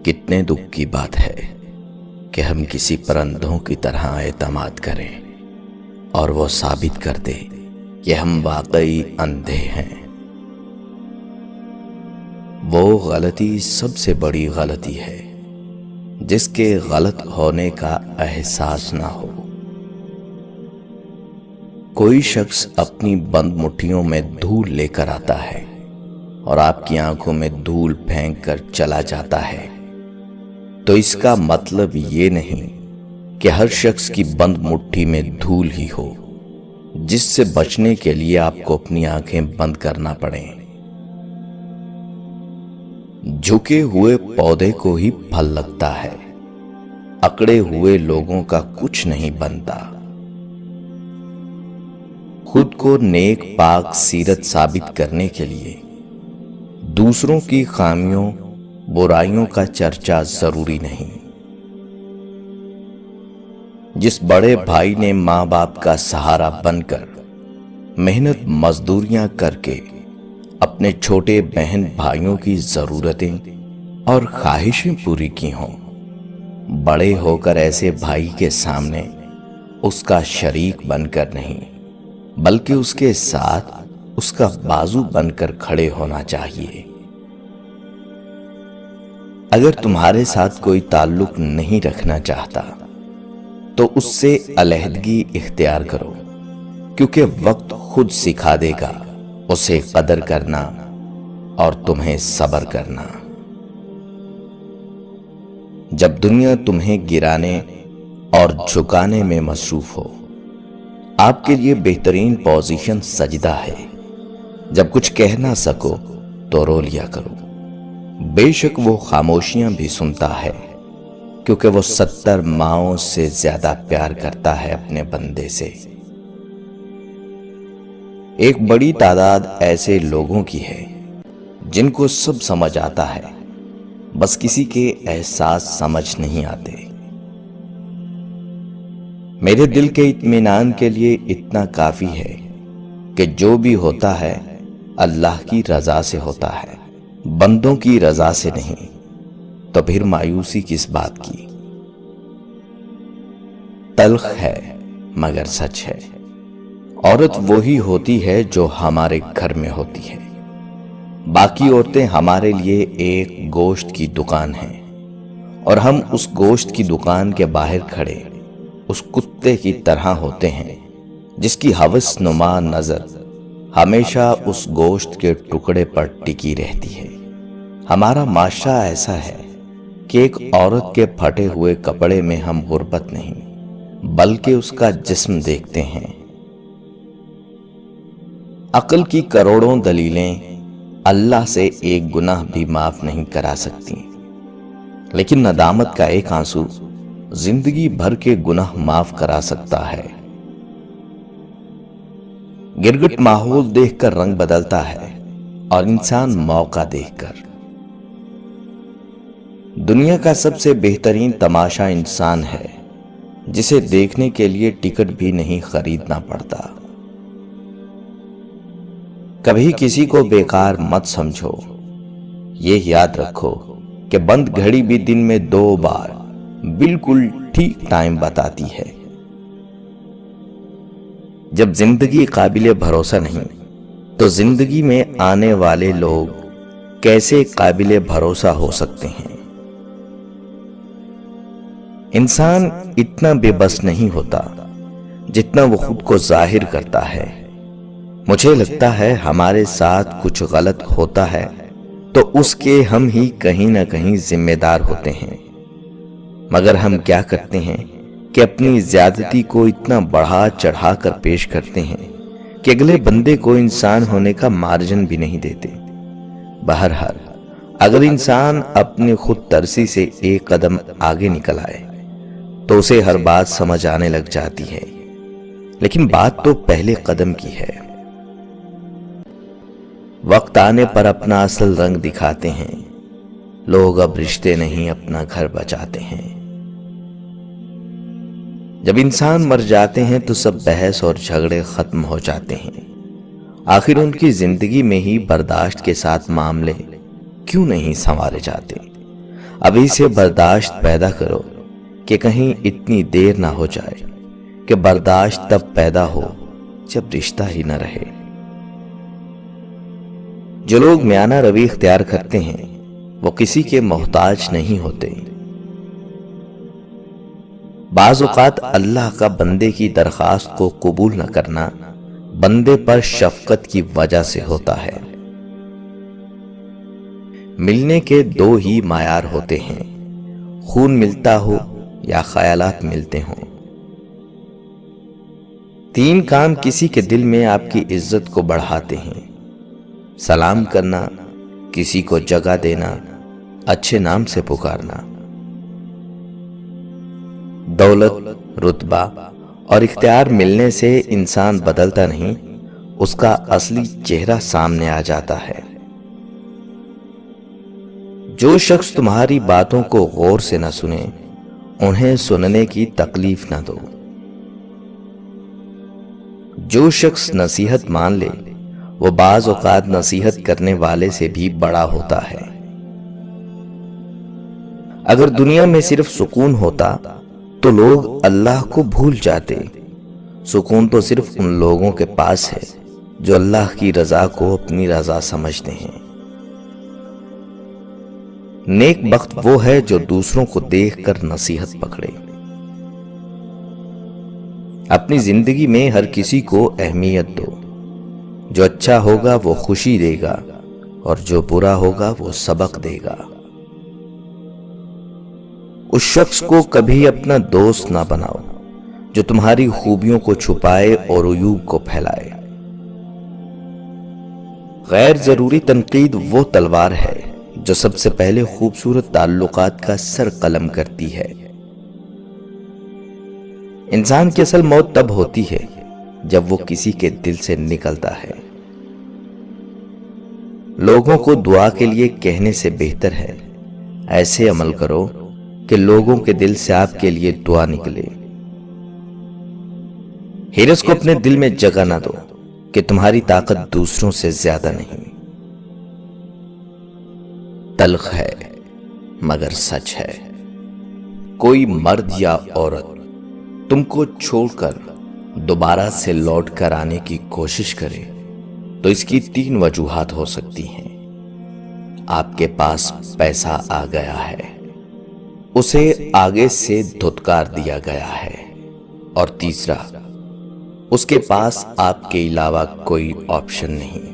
کتنے دکھ کی بات ہے کہ ہم کسی پرندوں کی طرح اعتماد کریں اور وہ ثابت کر دے کہ ہم واقعی اندھے ہیں۔ وہ غلطی سب سے بڑی غلطی ہے جس کے غلط ہونے کا احساس نہ ہو۔ کوئی شخص اپنی بند مٹھیوں میں دھول لے کر آتا ہے اور آپ کی آنکھوں میں دھول پھینک کر چلا جاتا ہے، تو اس کا مطلب یہ نہیں کہ ہر شخص کی بند مٹھی میں دھول ہی ہو جس سے بچنے کے لیے آپ کو اپنی آنکھیں بند کرنا پڑیں۔ جھکے ہوئے پودے کو ہی پھل لگتا ہے، اکڑے ہوئے لوگوں کا کچھ نہیں بنتا۔ خود کو نیک پاک سیرت ثابت کرنے کے لیے دوسروں کی خامیوں برائیوں کا چرچا ضروری نہیں۔ جس بڑے بھائی نے ماں باپ کا سہارا بن کر محنت مزدوریاں کر کے اپنے چھوٹے بہن بھائیوں کی ضرورتیں اور خواہشیں پوری کی ہوں، بڑے ہو کر ایسے بھائی کے سامنے اس کا شریک بن کر نہیں بلکہ اس کے ساتھ اس کا بازو بن کر کھڑے ہونا چاہیے۔ اگر تمہارے ساتھ کوئی تعلق نہیں رکھنا چاہتا تو اس سے علیحدگی اختیار کرو، کیونکہ وقت خود سکھا دے گا اسے قدر کرنا اور تمہیں صبر کرنا۔ جب دنیا تمہیں گرانے اور جھکانے میں مصروف ہو، آپ کے لیے بہترین پوزیشن سجدہ ہے۔ جب کچھ کہہ نہ سکو تو رو لیا کرو، بے شک وہ خاموشیاں بھی سنتا ہے، کیونکہ وہ 70 ماؤں سے زیادہ پیار کرتا ہے اپنے بندے سے۔ ایک بڑی تعداد ایسے لوگوں کی ہے جن کو سب سمجھ آتا ہے، بس کسی کے احساس سمجھ نہیں آتے۔ میرے دل کے اطمینان کے لیے اتنا کافی ہے کہ جو بھی ہوتا ہے اللہ کی رضا سے ہوتا ہے، بندوں کی رضا سے نہیں، تو پھر مایوسی کس بات کی؟ تلخ ہے مگر سچ ہے، عورت وہی ہوتی ہے جو ہمارے گھر میں ہوتی ہے، باقی عورتیں ہمارے لیے ایک گوشت کی دکان ہیں، اور ہم اس گوشت کی دکان کے باہر کھڑے اس کتے کی طرح ہوتے ہیں جس کی ہوس نما نظر ہمیشہ اس گوشت کے ٹکڑے پر ٹکی رہتی ہے۔ ہمارا معاشرہ ایسا ہے کہ ایک عورت کے پھٹے ہوئے کپڑے میں ہم غربت نہیں بلکہ اس کا جسم دیکھتے ہیں۔ عقل کی کروڑوں دلیلیں اللہ سے ایک گناہ بھی معاف نہیں کرا سکتی، لیکن ندامت کا ایک آنسو زندگی بھر کے گناہ معاف کرا سکتا ہے۔ گرگٹ ماحول دیکھ کر رنگ بدلتا ہے اور انسان موقع دیکھ کر۔ دنیا کا سب سے بہترین تماشا انسان ہے جسے دیکھنے کے لیے ٹکٹ بھی نہیں خریدنا پڑتا۔ کبھی کسی کو بیکار مت سمجھو، یہ یاد رکھو کہ بند گھڑی بھی دن میں 2 بار بالکل ٹھیک ٹائم بتاتی ہے۔ جب زندگی قابل بھروسہ نہیں تو زندگی میں آنے والے لوگ کیسے قابل بھروسہ ہو سکتے ہیں؟ انسان اتنا بے بس نہیں ہوتا جتنا وہ خود کو ظاہر کرتا ہے۔ مجھے لگتا ہے ہمارے ساتھ کچھ غلط ہوتا ہے تو اس کے ہم ہی کہیں نہ کہیں ذمہ دار ہوتے ہیں، مگر ہم کیا کرتے ہیں کہ اپنی زیادتی کو اتنا بڑھا چڑھا کر پیش کرتے ہیں کہ اگلے بندے کو انسان ہونے کا مارجن بھی نہیں دیتے۔ بہرحال اگر انسان اپنی خود ترسی سے ایک قدم آگے نکل آئے تو اسے ہر بات سمجھ آنے لگ جاتی ہے، لیکن بات تو پہلے قدم کی ہے۔ وقت آنے پر اپنا اصل رنگ دکھاتے ہیں لوگ، اب رشتے نہیں اپنا گھر بچاتے ہیں۔ جب انسان مر جاتے ہیں تو سب بحث اور جھگڑے ختم ہو جاتے ہیں۔ آخر ان کی زندگی میں ہی برداشت کے ساتھ معاملے کیوں نہیں سنوارے جاتے؟ ابھی سے برداشت پیدا کرو کہ کہیں اتنی دیر نہ ہو جائے کہ برداشت تب پیدا ہو جب رشتہ ہی نہ رہے۔ جو لوگ میانہ روی اختیار کرتے ہیں وہ کسی کے محتاج نہیں ہوتے۔ بعض اوقات اللہ کا بندے کی درخواست کو قبول نہ کرنا بندے پر شفقت کی وجہ سے ہوتا ہے۔ ملنے کے دو ہی معیار ہوتے ہیں، خون ملتا ہو یا خیالات ملتے ہوں۔ تین کام کسی کے دل میں آپ کی عزت کو بڑھاتے ہیں: سلام کرنا، کسی کو جگہ دینا، اچھے نام سے پکارنا۔ دولت، رتبہ اور اختیار ملنے سے انسان بدلتا نہیں، اس کا اصلی چہرہ سامنے آ جاتا ہے۔ جو شخص تمہاری باتوں کو غور سے نہ سنے، انہیں سننے کی تکلیف نہ دو۔ جو شخص نصیحت مان لے وہ بعض اوقات نصیحت کرنے والے سے بھی بڑا ہوتا ہے۔ اگر دنیا میں صرف سکون ہوتا تو لوگ اللہ کو بھول جاتے۔ سکون تو صرف ان لوگوں کے پاس ہے جو اللہ کی رضا کو اپنی رضا سمجھتے ہیں۔ نیک بخت وہ ہے جو دوسروں کو دیکھ کر نصیحت پکڑے۔ اپنی زندگی میں ہر کسی کو اہمیت دو۔ جو اچھا ہوگا وہ خوشی دے گا اور جو برا ہوگا وہ سبق دے گا۔ اس شخص کو کبھی اپنا دوست نہ بناؤ جو تمہاری خوبیوں کو چھپائے اور عیوب کو پھیلائے۔ غیر ضروری تنقید وہ تلوار ہے جو سب سے پہلے خوبصورت تعلقات کا سر قلم کرتی ہے۔ انسان کی اصل موت تب ہوتی ہے جب وہ کسی کے دل سے نکلتا ہے۔ لوگوں کو دعا کے لیے کہنے سے بہتر ہے ایسے عمل کرو کہ لوگوں کے دل سے آپ کے لیے دعا نکلے۔ ہرس کو اپنے دل میں جگہ نہ دو کہ تمہاری طاقت دوسروں سے زیادہ نہیں۔ تلخ ہے مگر سچ ہے، کوئی مرد یا عورت تم کو چھوڑ کر دوبارہ سے لوٹ کر آنے کی کوشش کرے تو اس کی تین وجوہات ہو سکتی ہیں۔ آپ کے پاس پیسہ آ گیا ہے، اسے آگے سے دھتکار دیا گیا ہے، اور تیسرا، اس کے پاس آپ کے علاوہ کوئی آپشن نہیں۔